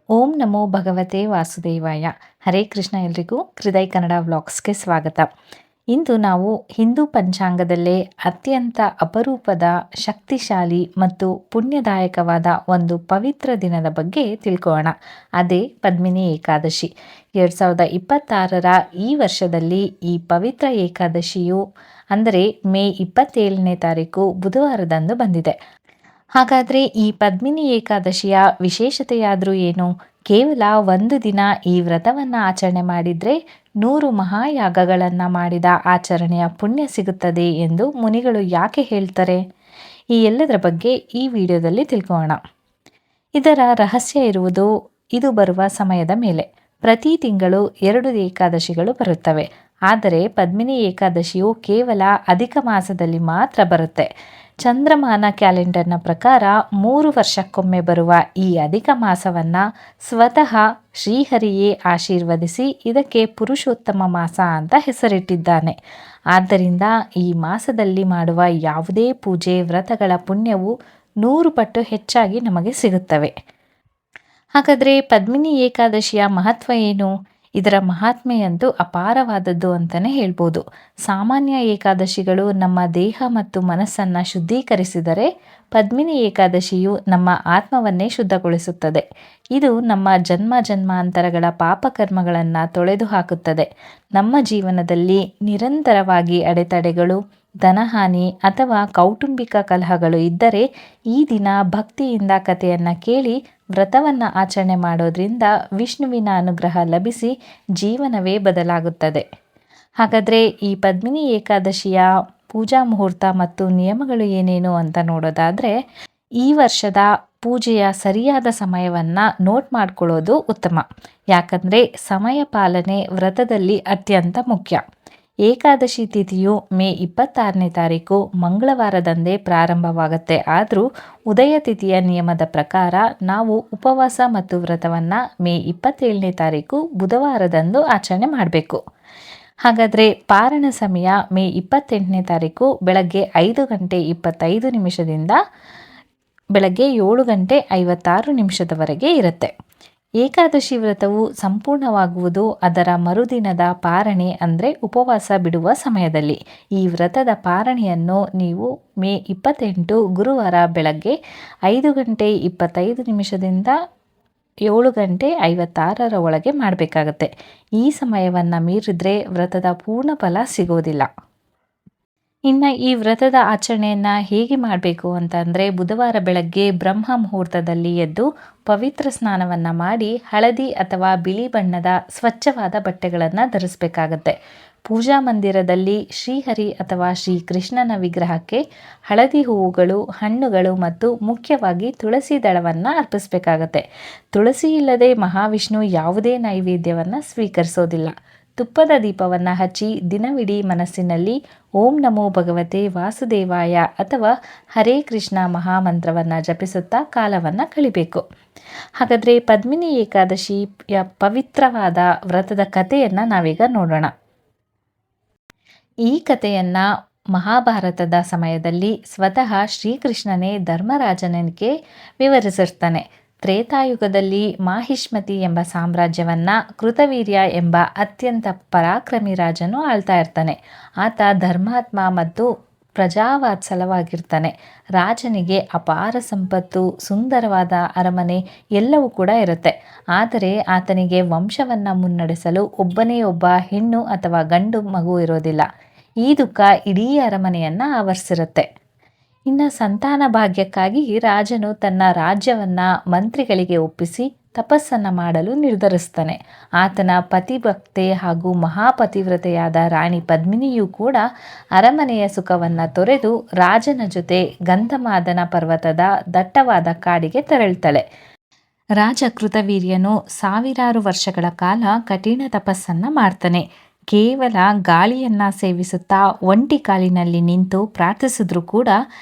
ಓಂ ನಮೋ ಭಗವತೆ ವಾಸುದೇವಾಯ. ಹರೇ ಕೃಷ್ಣ. ಎಲ್ರಿಗೂ ಹೃದಯ ಕನ್ನಡ ವ್ಲಾಗ್ಸ್ಗೆ ಸ್ವಾಗತ. ಇಂದು ನಾವು ಹಿಂದೂ ಪಂಚಾಂಗದಲ್ಲೇ ಅತ್ಯಂತ ಅಪರೂಪದ, ಶಕ್ತಿಶಾಲಿ ಮತ್ತು ಪುಣ್ಯದಾಯಕವಾದ ಒಂದು ಪವಿತ್ರ ದಿನದ ಬಗ್ಗೆ ತಿಳ್ಕೊಳ್ಳೋಣ. ಅದೇ ಪದ್ಮಿನಿ ಏಕಾದಶಿ. 2026ರ ಈ ವರ್ಷದಲ್ಲಿ ಈ ಪವಿತ್ರ ಏಕಾದಶಿಯು ಅಂದರೆ ಮೇ 27ನೇ ತಾರೀಕು ಬುಧವಾರದಂದು ಬಂದಿದೆ. ಹಾಗಾದರೆ ಈ ಪದ್ಮಿನಿ ಏಕಾದಶಿಯ ವಿಶೇಷತೆಯಾದರೂ ಏನು? ಕೇವಲ ಒಂದು ದಿನ ಈ ವ್ರತವನ್ನು ಆಚರಣೆ ಮಾಡಿದರೆ 100 ಮಹಾಯಾಗಗಳನ್ನು ಮಾಡಿದ ಆಚರಣೆಯ ಪುಣ್ಯ ಸಿಗುತ್ತದೆ ಎಂದು ಮುನಿಗಳು ಯಾಕೆ ಹೇಳ್ತಾರೆ? ಈ ಎಲ್ಲದರ ಬಗ್ಗೆ ಈ ವಿಡಿಯೋದಲ್ಲಿ ತಿಳ್ಕೊಳ್ಳೋಣ. ಇದರ ರಹಸ್ಯ ಇರುವುದು ಇದು ಬರುವ ಸಮಯದ ಮೇಲೆ. ಪ್ರತಿ ತಿಂಗಳು 2 ಏಕಾದಶಿಗಳು ಬರುತ್ತವೆ. ಆದರೆ ಪದ್ಮಿನಿ ಏಕಾದಶಿಯು ಕೇವಲ ಅಧಿಕ ಮಾಸದಲ್ಲಿ ಮಾತ್ರ ಬರುತ್ತೆ. ಚಂದ್ರಮಾನ ಕ್ಯಾಲೆಂಡರ್ನ ಪ್ರಕಾರ 3 ವರ್ಷಕ್ಕೊಮ್ಮೆ ಬರುವ ಈ ಅಧಿಕ ಮಾಸವನ್ನು ಸ್ವತಃ ಶ್ರೀಹರಿಯೇ ಆಶೀರ್ವದಿಸಿ ಇದಕ್ಕೆ ಪುರುಷೋತ್ತಮ ಮಾಸ ಅಂತ ಹೆಸರಿಟ್ಟಿದ್ದಾನೆ. ಆದ್ದರಿಂದ ಈ ಮಾಸದಲ್ಲಿ ಮಾಡುವ ಯಾವುದೇ ಪೂಜೆ, ವ್ರತಗಳ ಪುಣ್ಯವು 100 ಪಟ್ಟು ಹೆಚ್ಚಾಗಿ ನಮಗೆ ಸಿಗುತ್ತವೆ. ಹಾಗಾದರೆ ಪದ್ಮಿನಿ ಏಕಾದಶಿಯ ಮಹತ್ವ ಏನು? ಇದರ ಮಹಾತ್ಮೆಯಂತೂ ಅಪಾರವಾದದ್ದು ಅಂತಲೇ ಹೇಳ್ಬೋದು. ಸಾಮಾನ್ಯ ಏಕಾದಶಿಗಳು ನಮ್ಮ ದೇಹ ಮತ್ತು ಮನಸ್ಸನ್ನು ಶುದ್ಧೀಕರಿಸಿದರೆ ಪದ್ಮಿನಿ ಏಕಾದಶಿಯು ನಮ್ಮ ಆತ್ಮವನ್ನೇ ಶುದ್ಧಗೊಳಿಸುತ್ತದೆ. ಇದು ನಮ್ಮ ಜನ್ಮ ಜನ್ಮಾಂತರಗಳ ಪಾಪಕರ್ಮಗಳನ್ನು ತೊಳೆದು ಹಾಕುತ್ತದೆ. ನಮ್ಮ ಜೀವನದಲ್ಲಿ ನಿರಂತರವಾಗಿ ಅಡೆತಡೆಗಳು, ಧನಹಾನಿ ಅಥವಾ ಕೌಟುಂಬಿಕ ಕಲಹಗಳು ಇದ್ದರೆ ಈ ದಿನ ಭಕ್ತಿಯಿಂದ ಕಥೆಯನ್ನು ಕೇಳಿ ವ್ರತವನ್ನು ಆಚರಣೆ ಮಾಡೋದ್ರಿಂದ ವಿಷ್ಣುವಿನ ಅನುಗ್ರಹ ಲಭಿಸಿ ಜೀವನವೇ ಬದಲಾಗುತ್ತದೆ. ಹಾಗಾದರೆ ಈ ಪದ್ಮಿನಿ ಏಕಾದಶಿಯ ಪೂಜಾ ಮುಹೂರ್ತ ಮತ್ತು ನಿಯಮಗಳು ಏನೇನು ಅಂತ ನೋಡೋದಾದರೆ, ಈ ವರ್ಷದ ಪೂಜೆಯ ಸರಿಯಾದ ಸಮಯವನ್ನು ನೋಟ್ ಮಾಡ್ಕೊಳ್ಳೋದು ಉತ್ತಮ. ಯಾಕಂದರೆ ಸಮಯ ಪಾಲನೆ ವ್ರತದಲ್ಲಿ ಅತ್ಯಂತ ಮುಖ್ಯ. ಏಕಾದಶಿ ತಿಥಿಯು ಮೇ 26ನೇ ತಾರೀಕು ಮಂಗಳವಾರದಂದೇ ಪ್ರಾರಂಭವಾಗುತ್ತೆ. ಆದರೂ ಉದಯ ತಿಥಿಯ ನಿಯಮದ ಪ್ರಕಾರ ನಾವು ಉಪವಾಸ ಮತ್ತು ವ್ರತವನ್ನು ಮೇ 27ನೇ ತಾರೀಕು ಬುಧವಾರದಂದು ಆಚರಣೆ ಮಾಡಬೇಕು. ಹಾಗಾದರೆ ಪಾರಣ ಸಮಯ ಮೇ 28ನೇ ತಾರೀಕು ಬೆಳಗ್ಗೆ 5 ಗಂಟೆ 25 ನಿಮಿಷದಿಂದ ಬೆಳಗ್ಗೆ 7 ಗಂಟೆ 56 ನಿಮಿಷದವರೆಗೆ ಇರುತ್ತೆ. ಏಕಾದಶಿ ವ್ರತವು ಸಂಪೂರ್ಣವಾಗುವುದು ಅದರ ಮರುದಿನದ ಪಾರಣೆ ಅಂದರೆ ಉಪವಾಸ ಬಿಡುವ ಸಮಯದಲ್ಲಿ. ಈ ವ್ರತದ ಪಾರಣೆಯನ್ನು ನೀವು ಮೇ 28 ಗುರುವಾರ ಬೆಳಗ್ಗೆ 5 ಗಂಟೆ 25 ನಿಮಿಷದಿಂದ 7 ಗಂಟೆ 56ರ ಒಳಗೆ ಮಾಡಬೇಕಾಗತ್ತೆ. ಈ ಸಮಯವನ್ನು ಮೀರಿದ್ರೆ ವ್ರತದ ಪೂರ್ಣ ಫಲ ಸಿಗೋದಿಲ್ಲ. ಇನ್ನು ಈ ವ್ರತದ ಆಚರಣೆಯನ್ನು ಹೇಗೆ ಮಾಡಬೇಕು ಅಂತಂದರೆ, ಬುಧವಾರ ಬೆಳಗ್ಗೆ ಬ್ರಹ್ಮ ಮುಹೂರ್ತದಲ್ಲಿ ಎದ್ದು ಪವಿತ್ರ ಸ್ನಾನವನ್ನು ಮಾಡಿ ಹಳದಿ ಅಥವಾ ಬಿಳಿ ಬಣ್ಣದ ಸ್ವಚ್ಛವಾದ ಬಟ್ಟೆಗಳನ್ನು ಧರಿಸಬೇಕಾಗತ್ತೆ. ಪೂಜಾ ಮಂದಿರದಲ್ಲಿ ಶ್ರೀಹರಿ ಅಥವಾ ಶ್ರೀಕೃಷ್ಣನ ವಿಗ್ರಹಕ್ಕೆ ಹಳದಿ ಹೂವುಗಳು, ಹಣ್ಣುಗಳು ಮತ್ತು ಮುಖ್ಯವಾಗಿ ತುಳಸಿ ದಳವನ್ನು ಅರ್ಪಿಸಬೇಕಾಗತ್ತೆ. ತುಳಸಿ ಇಲ್ಲದೆ ಮಹಾವಿಷ್ಣು ಯಾವುದೇ ನೈವೇದ್ಯವನ್ನು ಸ್ವೀಕರಿಸೋದಿಲ್ಲ. ತುಪ್ಪದ ದೀಪವನ್ನು ಹಚ್ಚಿ ದಿನವಿಡೀ ಮನಸ್ಸಿನಲ್ಲಿ ಓಂ ನಮೋ ಭಗವತೆ ವಾಸುದೇವಾಯ ಅಥವಾ ಹರೇ ಕೃಷ್ಣ ಮಹಾಮಂತ್ರವನ್ನು ಜಪಿಸುತ್ತಾ ಕಾಲವನ್ನು ಕಳಿಬೇಕು. ಹಾಗಾದರೆ ಪದ್ಮಿನಿ ಏಕಾದಶಿಯ ಪವಿತ್ರವಾದ ವ್ರತದ ಕಥೆಯನ್ನು ನಾವೀಗ ನೋಡೋಣ. ಈ ಕಥೆಯನ್ನು ಮಹಾಭಾರತದ ಸಮಯದಲ್ಲಿ ಸ್ವತಃ ಶ್ರೀಕೃಷ್ಣನೇ ಧರ್ಮರಾಜನಿಗೆ ವಿವರಿಸಿರ್ತಾನೆ. ತ್ರೇತಾಯುಗದಲ್ಲಿ ಮಾಹಿಷ್ಮತಿ ಎಂಬ ಸಾಮ್ರಾಜ್ಯವನ್ನು ಕೃತವೀರ್ಯ ಎಂಬ ಅತ್ಯಂತ ಪರಾಕ್ರಮಿ ರಾಜನು ಆಳ್ತಾ ಇರ್ತಾನೆ. ಆತ ಧರ್ಮಾತ್ಮ ಮತ್ತು ಪ್ರಜಾವಾತ್ಸಲವಾಗಿರ್ತಾನೆ. ರಾಜನಿಗೆ ಅಪಾರ ಸಂಪತ್ತು, ಸುಂದರವಾದ ಅರಮನೆ ಎಲ್ಲವೂ ಕೂಡ ಇರುತ್ತೆ. ಆದರೆ ಆತನಿಗೆ ವಂಶವನ್ನು ಮುನ್ನಡೆಸಲು ಒಬ್ಬನೇ ಒಬ್ಬ ಹೆಣ್ಣು ಅಥವಾ ಗಂಡು ಮಗು ಇರೋದಿಲ್ಲ. ಈ ದುಃಖ ಇಡೀ ಅರಮನೆಯನ್ನು ಆವರಿಸಿರುತ್ತೆ. ಇನ್ನು ಸಂತಾನ ಭಾಗ್ಯಕ್ಕಾಗಿ ರಾಜನು ತನ್ನ ರಾಜ್ಯವನ್ನು ಮಂತ್ರಿಗಳಿಗೆ ಒಪ್ಪಿಸಿ ತಪಸ್ಸನ್ನು ಮಾಡಲು ನಿರ್ಧರಿಸ್ತಾನೆ. ಆತನ ಪತಿಭಕ್ತೆ ಹಾಗೂ ಮಹಾಪತಿವ್ರತೆಯಾದ ರಾಣಿ ಪದ್ಮಿನಿಯೂ ಕೂಡ ಅರಮನೆಯ ಸುಖವನ್ನು ತೊರೆದು ರಾಜನ ಜೊತೆ ಗಂಧಮಾದನ ಪರ್ವತದ ದಟ್ಟವಾದ ಕಾಡಿಗೆ ತೆರಳ್ತಾಳೆ. ರಾಜ ಕೃತವೀರ್ಯನು ಸಾವಿರಾರು ವರ್ಷಗಳ ಕಾಲ ಕಠಿಣ ತಪಸ್ಸನ್ನು ಮಾಡ್ತಾನೆ. ಕೇವಲ ಗಾಳಿಯನ್ನು ಸೇವಿಸುತ್ತಾ ಒಂಟಿ ಕಾಲಿನಲ್ಲಿ ನಿಂತು ಪ್ರಾರ್ಥಿಸಿದ್ರೂ ಕೂಡ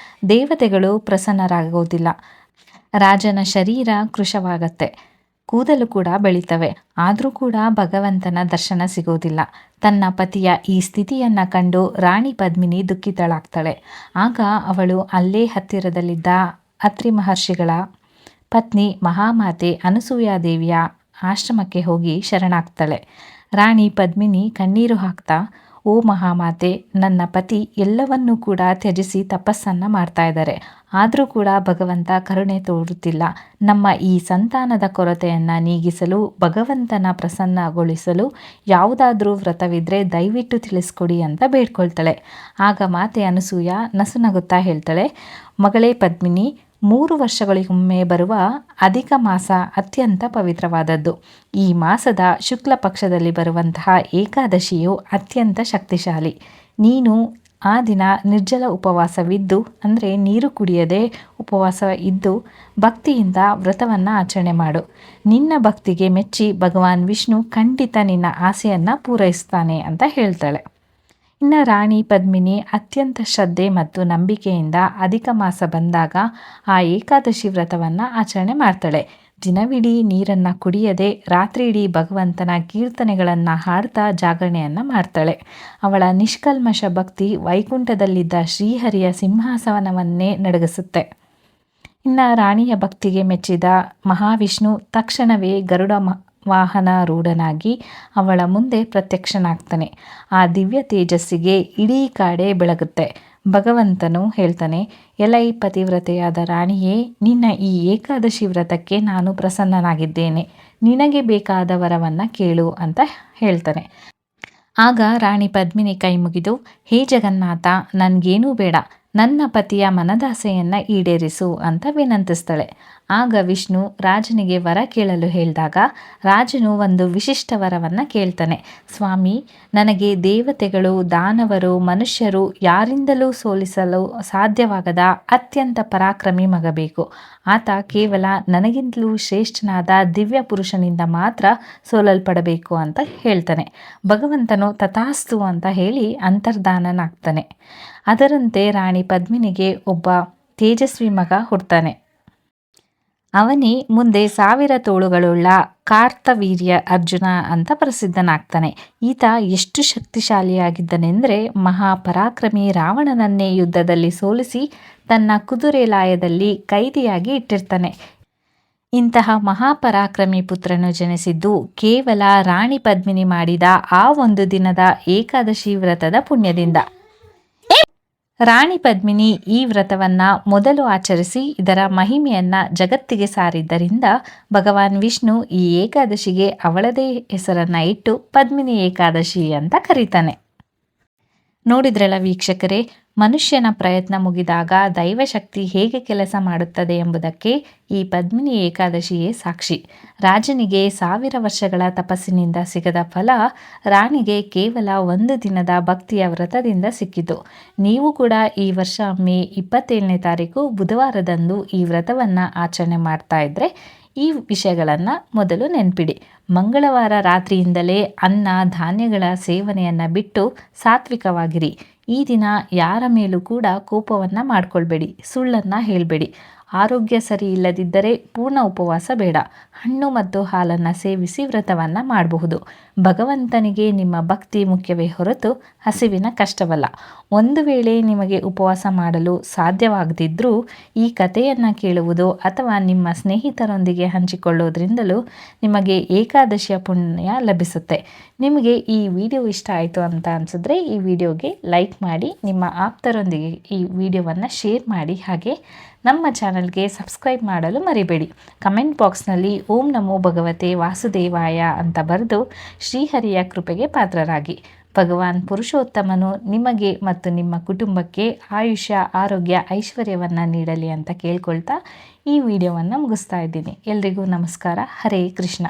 ದೇವತೆಗಳು ಪ್ರಸನ್ನರಾಗೋದಿಲ್ಲ. ರಾಜನ ಶರೀರ ಕೃಶವಾಗತ್ತೆ, ಕೂದಲು ಕೂಡ ಬೆಳೀತವೆ. ಆದರೂ ಕೂಡ ಭಗವಂತನ ದರ್ಶನ ಸಿಗೋದಿಲ್ಲ. ತನ್ನ ಪತಿಯ ಈ ಸ್ಥಿತಿಯನ್ನು ಕಂಡು ರಾಣಿ ಪದ್ಮಿನಿ ದುಃಖಿತಳಾಗ್ತಾಳೆ. ಆಗ ಅವಳು ಅಲ್ಲೇ ಹತ್ತಿರದಲ್ಲಿದ್ದ ಅತ್ರಿ ಮಹರ್ಷಿಗಳ ಪತ್ನಿ ಮಹಾಮಾತೆ ಅನಸೂಯಾದೇವಿಯ ಆಶ್ರಮಕ್ಕೆ ಹೋಗಿ ಶರಣಾಗ್ತಾಳೆ. ರಾಣಿ ಪದ್ಮಿನಿ ಕಣ್ಣೀರು ಹಾಕ್ತಾ, ಓ ಮಹಾಮಾತೆ, ನನ್ನ ಪತಿ ಎಲ್ಲವನ್ನೂ ಕೂಡ ತ್ಯಜಿಸಿ ತಪಸ್ಸನ್ನು ಮಾಡ್ತಾ ಇದ್ದಾರೆ, ಆದರೂ ಕೂಡ ಭಗವಂತ ಕರುಣೆ ತೋರುತ್ತಿಲ್ಲ. ನಮ್ಮ ಈ ಸಂತಾನದ ಕೊರತೆಯನ್ನು ನೀಗಿಸಲು, ಭಗವಂತನ ಪ್ರಸನ್ನಗೊಳಿಸಲು ಯಾವುದಾದ್ರೂ ವ್ರತವಿದ್ದರೆ ದಯವಿಟ್ಟು ತಿಳಿಸ್ಕೊಡಿ ಅಂತ ಬೇಡ್ಕೊಳ್ತಾಳೆ. ಆಗ ಮಾತೆ ಅನಸೂಯ ನಸುನಗುತ್ತಾ ಹೇಳ್ತಾಳೆ, ಮಗಳೇ ಪದ್ಮಿನಿ, 3 ವರ್ಷಗಳಿಗೊಮ್ಮೆ ಬರುವ ಅಧಿಕ ಮಾಸ ಅತ್ಯಂತ ಪವಿತ್ರವಾದದ್ದು. ಈ ಮಾಸದ ಶುಕ್ಲ ಪಕ್ಷದಲ್ಲಿ ಬರುವಂತಹ ಏಕಾದಶಿಯು ಅತ್ಯಂತ ಶಕ್ತಿಶಾಲಿ. ನೀನು ಆ ದಿನ ನಿರ್ಜಲ ಉಪವಾಸವಿದ್ದು, ಅಂದರೆ ನೀರು ಕುಡಿಯದೆ ಉಪವಾಸ ಇದ್ದು ಭಕ್ತಿಯಿಂದ ವ್ರತವನ್ನು ಆಚರಣೆ ಮಾಡು. ನಿನ್ನ ಭಕ್ತಿಗೆ ಮೆಚ್ಚಿ ಭಗವಾನ್ ವಿಷ್ಣು ಖಂಡಿತ ನಿನ್ನ ಆಸೆಯನ್ನು ಪೂರೈಸ್ತಾನೆ ಅಂತ ಹೇಳ್ತಾಳೆ. ಇನ್ನು ರಾಣಿ ಪದ್ಮಿನಿ ಅತ್ಯಂತ ಶ್ರದ್ಧೆ ಮತ್ತು ನಂಬಿಕೆಯಿಂದ ಅಧಿಕ ಮಾಸ ಬಂದಾಗ ಆ ಏಕಾದಶಿ ವ್ರತವನ್ನು ಆಚರಣೆ ಮಾಡ್ತಾಳೆ. ದಿನವಿಡೀ ನೀರನ್ನು ಕುಡಿಯದೆ ರಾತ್ರಿ ಇಡೀ ಭಗವಂತನ ಕೀರ್ತನೆಗಳನ್ನು ಹಾಡ್ತಾ ಜಾಗರಣೆಯನ್ನು ಮಾಡ್ತಾಳೆ. ಅವಳ ನಿಷ್ಕಲ್ಮಶ ಭಕ್ತಿ ವೈಕುಂಠದಲ್ಲಿದ್ದ ಶ್ರೀಹರಿಯ ಸಿಂಹಾಸನವನ್ನೇ ನಡಗಿಸುತ್ತೆ. ಇನ್ನು ರಾಣಿಯ ಭಕ್ತಿಗೆ ಮೆಚ್ಚಿದ ಮಹಾವಿಷ್ಣು ತಕ್ಷಣವೇ ಗರುಡ ವಾಹನ ರೂಢನಾಗಿ ಅವಳ ಮುಂದೆ ಪ್ರತ್ಯಕ್ಷನಾಗ್ತಾನೆ. ಆ ದಿವ್ಯ ತೇಜಸ್ಸಿಗೆ ಇಡೀ ಕಾಡೆ ಬೆಳಗುತ್ತೆ. ಭಗವಂತನು ಹೇಳ್ತಾನೆ, ಎಲೈ ಪತಿವ್ರತೆಯಾದ ರಾಣಿಯೇ, ನಿನ್ನ ಈ ಏಕಾದಶಿ ವ್ರತಕ್ಕೆ ನಾನು ಪ್ರಸನ್ನನಾಗಿದ್ದೇನೆ, ನಿನಗೆ ಬೇಕಾದ ವರವನ್ನು ಕೇಳು ಅಂತ ಹೇಳ್ತಾನೆ. ಆಗ ರಾಣಿ ಪದ್ಮಿನಿ ಕೈ ಮುಗಿದು, ಹೇ ಜಗನ್ನಾಥ, ನನಗೇನೂ ಬೇಡ, ನನ್ನ ಪತಿಯ ಮನದಾಸೆಯನ್ನು ಈಡೇರಿಸು ಅಂತ ವಿನಂತಿಸ್ತಾಳೆ. ಆಗ ವಿಷ್ಣು ರಾಜನಿಗೆ ವರ ಕೇಳಲು ಹೇಳಿದಾಗ ರಾಜನು ಒಂದು ವಿಶಿಷ್ಟ ವರವನ್ನು ಕೇಳ್ತಾನೆ. ಸ್ವಾಮಿ, ನನಗೆ ದೇವತೆಗಳು, ದಾನವರು, ಮನುಷ್ಯರು ಯಾರಿಂದಲೂ ಸೋಲಿಸಲು ಸಾಧ್ಯವಾಗದ ಅತ್ಯಂತ ಪರಾಕ್ರಮಿ ಮಗ ಬೇಕು. ಆತ ಕೇವಲ ನನಗಿಂತಲೂ ಶ್ರೇಷ್ಠನಾದ ದಿವ್ಯ ಪುರುಷನಿಂದ ಮಾತ್ರ ಸೋಲಲ್ಪಡಬೇಕು ಅಂತ ಹೇಳ್ತಾನೆ. ಭಗವಂತನು ತಥಾಸ್ತು ಅಂತ ಹೇಳಿ ಅಂತರ್ಧಾನನಾಗ್ತಾನೆ. ಅದರಂತೆ ರಾಣಿ ಪದ್ಮಿನಿಗೆ ಒಬ್ಬ ತೇಜಸ್ವಿ ಮಗ ಹುಡ್ತಾನೆ. ಅವನೇ ಮುಂದೆ 1000 ತೋಳುಗಳುಳ್ಳ ಕಾರ್ತವೀರ್ಯ ಅರ್ಜುನ ಅಂತ ಪ್ರಸಿದ್ಧನಾಗ್ತಾನೆ. ಈತ ಎಷ್ಟು ಶಕ್ತಿಶಾಲಿಯಾಗಿದ್ದನೆಂದರೆ ಮಹಾಪರಾಕ್ರಮಿ ರಾವಣನನ್ನೇ ಯುದ್ಧದಲ್ಲಿ ಸೋಲಿಸಿ ತನ್ನ ಕುದುರೆ ಲಾಯದಲ್ಲಿ ಕೈದಿಯಾಗಿ ಇಟ್ಟಿರ್ತಾನೆ. ಇಂತಹ ಮಹಾಪರಾಕ್ರಮಿ ಪುತ್ರನು ಜನಿಸಿದ್ದು ಕೇವಲ ರಾಣಿ ಪದ್ಮಿನಿ ಮಾಡಿದ ಆ ಒಂದು ದಿನದ ಏಕಾದಶಿ ವ್ರತದ ಪುಣ್ಯದಿಂದ. ರಾಣಿ ಪದ್ಮಿನಿ ಈ ವ್ರತವನ್ನು ಮೊದಲು ಆಚರಿಸಿ ಇದರ ಮಹಿಮೆಯನ್ನು ಜಗತ್ತಿಗೆ ಸಾರಿದ್ದರಿಂದ ಭಗವಾನ್ ವಿಷ್ಣು ಈ ಏಕಾದಶಿಗೆ ಅವಳದೇ ಹೆಸರನ್ನು ಇಟ್ಟು ಪದ್ಮಿನಿ ಏಕಾದಶಿ ಅಂತ ಕರೀತಾನೆ. ನೋಡಿದ್ರಲ್ಲ ವೀಕ್ಷಕರೇ, ಮನುಷ್ಯನ ಪ್ರಯತ್ನ ಮುಗಿದಾಗ ದೈವಶಕ್ತಿ ಹೇಗೆ ಕೆಲಸ ಮಾಡುತ್ತದೆ ಎಂಬುದಕ್ಕೆ ಈ ಪದ್ಮಿನಿ ಏಕಾದಶಿಯೇ ಸಾಕ್ಷಿ. ರಾಜನಿಗೆ 1000 ವರ್ಷಗಳ ತಪಸ್ಸಿನಿಂದ ಸಿಗದ ಫಲ ರಾಣಿಗೆ ಕೇವಲ 1 ದಿನದ ಭಕ್ತಿಯ ವ್ರತದಿಂದ ಸಿಕ್ಕಿತು. ನೀವು ಕೂಡ ಈ ವರ್ಷ ಮೇ 27ನೇ ತಾರೀಕು ಬುಧವಾರದಂದು ಈ ವ್ರತವನ್ನು ಆಚರಣೆ ಮಾಡ್ತಾ ಇದ್ದರೆ ಈ ವಿಷಯಗಳನ್ನು ಮೊದಲು ನೆನಪಿಡಿ. ಮಂಗಳವಾರ ರಾತ್ರಿಯಿಂದಲೇ ಅನ್ನ ಧಾನ್ಯಗಳ ಸೇವನೆಯನ್ನು ಬಿಟ್ಟು ಸಾತ್ವಿಕವಾಗಿರಿ. ಈ ದಿನ ಯಾರ ಮೇಲೂ ಕೂಡ ಕೋಪವನ್ನು ಮಾಡ್ಕೊಳ್ಬೇಡಿ, ಸುಳ್ಳನ್ನು ಹೇಳಬೇಡಿ. ಆರೋಗ್ಯ ಸರಿ ಇಲ್ಲದಿದ್ದರೆ ಪೂರ್ಣ ಉಪವಾಸ ಬೇಡ, ಹಣ್ಣು ಮತ್ತು ಹಾಲನ್ನು ಸೇವಿಸಿ ವ್ರತವನ್ನು ಮಾಡಬಹುದು. ಭಗವಂತನಿಗೆ ನಿಮ್ಮ ಭಕ್ತಿ ಮುಖ್ಯವೇ ಹೊರತು ಹಸಿವಿನ ಕಷ್ಟವಲ್ಲ. ಒಂದು ವೇಳೆ ನಿಮಗೆ ಉಪವಾಸ ಮಾಡಲು ಸಾಧ್ಯವಾಗದಿದ್ದರೂ ಈ ಕಥೆಯನ್ನು ಕೇಳುವುದು ಅಥವಾ ನಿಮ್ಮ ಸ್ನೇಹಿತರೊಂದಿಗೆ ಹಂಚಿಕೊಳ್ಳೋದ್ರಿಂದಲೂ ನಿಮಗೆ ಏಕಾದಶಿಯ ಪುಣ್ಯ ಲಭಿಸುತ್ತೆ. ನಿಮಗೆ ಈ ವಿಡಿಯೋ ಇಷ್ಟ ಆಯಿತು ಅಂತ ಅನಿಸಿದ್ರೆ ಈ ವಿಡಿಯೋಗೆ ಲೈಕ್ ಮಾಡಿ, ನಿಮ್ಮ ಆಪ್ತರೊಂದಿಗೆ ಈ ವಿಡಿಯೋವನ್ನು ಶೇರ್ ಮಾಡಿ, ಹಾಗೆ ನಮ್ಮ ಚಾನಲ್ಗೆ ಸಬ್ಸ್ಕ್ರೈಬ್ ಮಾಡಲು ಮರಿಬೇಡಿ. ಕಮೆಂಟ್ ಬಾಕ್ಸ್ನಲ್ಲಿ ಓಂ ನಮೋ ಭಗವತೆ ವಾಸುದೇವಾಯ ಅಂತ ಬರೆದು ಶ್ರೀಹರಿಯ ಕೃಪೆಗೆ ಪಾತ್ರರಾಗಿ. ಭಗವಾನ್ ಪುರುಷೋತ್ತಮನು ನಿಮಗೆ ಮತ್ತು ನಿಮ್ಮ ಕುಟುಂಬಕ್ಕೆ ಆಯುಷ್ಯ, ಆರೋಗ್ಯ, ಐಶ್ವರ್ಯವನ್ನು ನೀಡಲಿ ಅಂತ ಕೇಳ್ಕೊಳ್ತಾ ಈ ವಿಡಿಯೋವನ್ನು ಮುಗಿಸ್ತಾ ಇದ್ದೀನಿ. ಎಲ್ರಿಗೂ ನಮಸ್ಕಾರ. ಹರೇ ಕೃಷ್ಣ.